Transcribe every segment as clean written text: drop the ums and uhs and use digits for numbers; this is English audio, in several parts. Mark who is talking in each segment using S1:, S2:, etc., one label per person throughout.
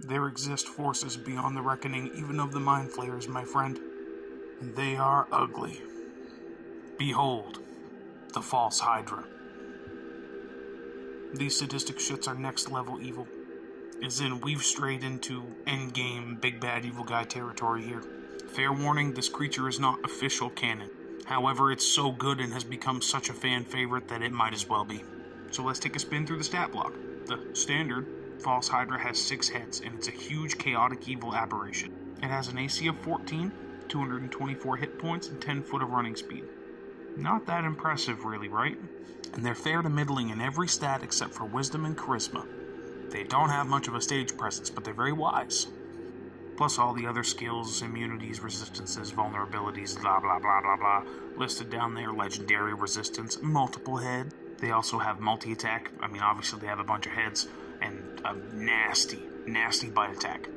S1: There exist forces beyond the reckoning even of the Mind Flayers, my friend, and they are ugly. Behold, the False Hydra. These sadistic shits are next level evil, as in we've strayed into endgame big bad evil guy territory here. Fair warning, this creature is not official canon. However, it's so good and has become such a fan favorite that it might as well be. So let's take a spin through the stat block. The standard False Hydra has 6 heads, and it's a huge chaotic evil aberration. It has an AC of 14, 224 hit points, and 10 foot of running speed. Not that impressive really, right? And they're fair to middling in every stat except for wisdom and charisma. They don't have much of a stage presence, but they're very wise. Plus all the other skills, immunities, resistances, vulnerabilities, blah blah blah blah blah, listed down there, legendary resistance, multiple head. They also have multi-attack. I mean, obviously they have a bunch of heads, and a nasty, nasty bite attack.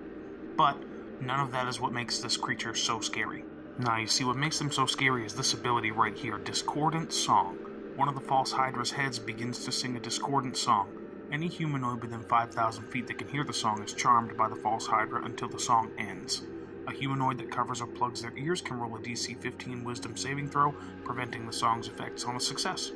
S1: But none of that is what makes this creature so scary. Now, you see, what makes them so scary is this ability right here, Discordant Song. One of the False Hydra's heads begins to sing a discordant song. Any humanoid within 5,000 feet that can hear the song is charmed by the False Hydra until the song ends. A humanoid that covers or plugs their ears can roll a DC 15 Wisdom saving throw, preventing the song's effects on a success.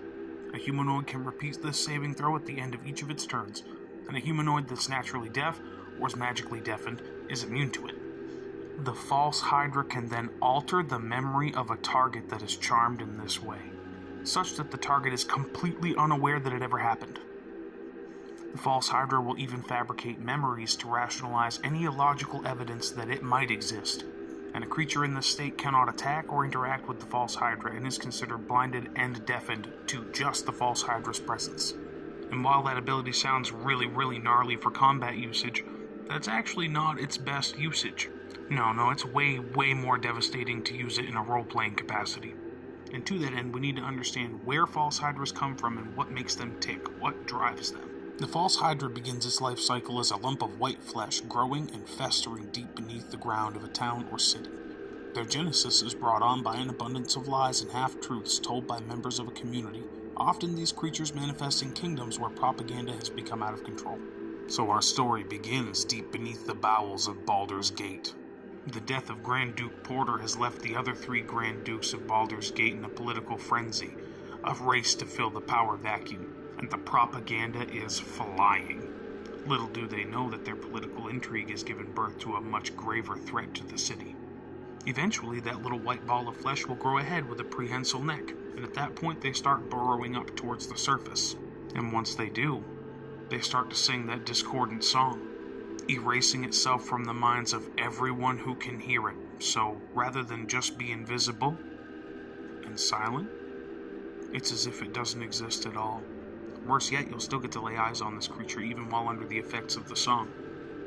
S1: A humanoid can repeat this saving throw at the end of each of its turns, and a humanoid that's naturally deaf or is magically deafened is immune to it. The False Hydra can then alter the memory of a target that is charmed in this way, such that the target is completely unaware that it ever happened. The False Hydra will even fabricate memories to rationalize any illogical evidence that it might exist, and a creature in this state cannot attack or interact with the False Hydra and is considered blinded and deafened to just the False Hydra's presence. And while that ability sounds really, really gnarly for combat usage, that's actually not its best usage. No, it's way, way more devastating to use it in a role-playing capacity. And to that end, we need to understand where False Hydras come from and what makes them tick, what drives them. The False Hydra begins its life cycle as a lump of white flesh growing and festering deep beneath the ground of a town or city. Their genesis is brought on by an abundance of lies and half-truths told by members of a community. Often these creatures manifest in kingdoms where propaganda has become out of control. So our story begins deep beneath the bowels of Baldur's Gate. The death of Grand Duke Porter has left the other 3 Grand Dukes of Baldur's Gate in a political frenzy, a race to fill the power vacuum, and the propaganda is flying. Little do they know that their political intrigue has given birth to a much graver threat to the city. Eventually, that little white ball of flesh will grow a head with a prehensile neck, and at that point they start burrowing up towards the surface. And once they do, they start to sing that discordant song, erasing itself from the minds of everyone who can hear it. So rather than just be invisible and silent, it's as if it doesn't exist at all. Worse yet, you'll still get to lay eyes on this creature even while under the effects of the song.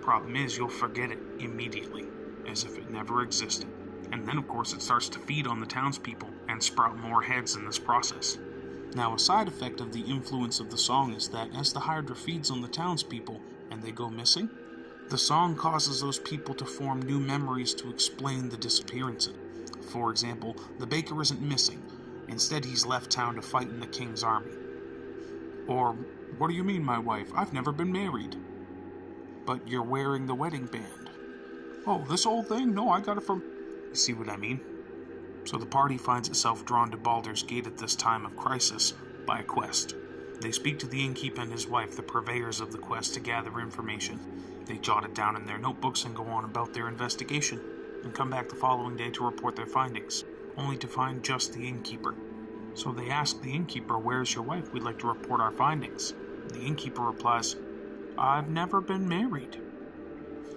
S1: Problem is, you'll forget it immediately, as if it never existed. And then of course it starts to feed on the townspeople and sprout more heads in this process. Now, a side effect of the influence of the song is that as the Hydra feeds on the townspeople and they go missing, the song causes those people to form new memories to explain the disappearance. For example, the baker isn't missing. Instead, he's left town to fight in the king's army. Or, what do you mean, my wife? I've never been married. But you're wearing the wedding band. Oh, this old thing? No, I got it from... You see what I mean? So the party finds itself drawn to Baldur's Gate at this time of crisis by a quest. They speak to the innkeeper and his wife, the purveyors of the quest, to gather information. They jot it down in their notebooks and go on about their investigation, and come back the following day to report their findings, only to find just the innkeeper. So they ask the innkeeper, "Where's your wife? We'd like to report our findings." The innkeeper replies, "I've never been married."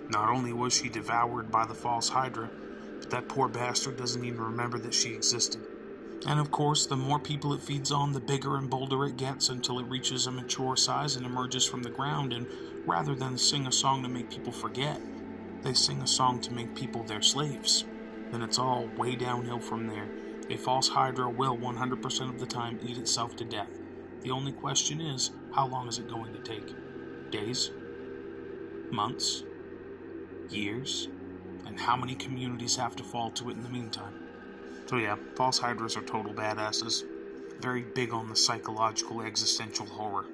S1: Not only was she devoured by the False Hydra, but that poor bastard doesn't even remember that she existed. And of course, the more people it feeds on, the bigger and bolder it gets until it reaches a mature size and emerges from the ground, and rather than sing a song to make people forget, they sing a song to make people their slaves. Then it's all way downhill from there. A False Hydra will 100% of the time eat itself to death. The only question is, how long is it going to take? Days? Months? Years? And how many communities have to fall to it in the meantime? So yeah, False Hydras are total badasses. Very big on the psychological existential horror.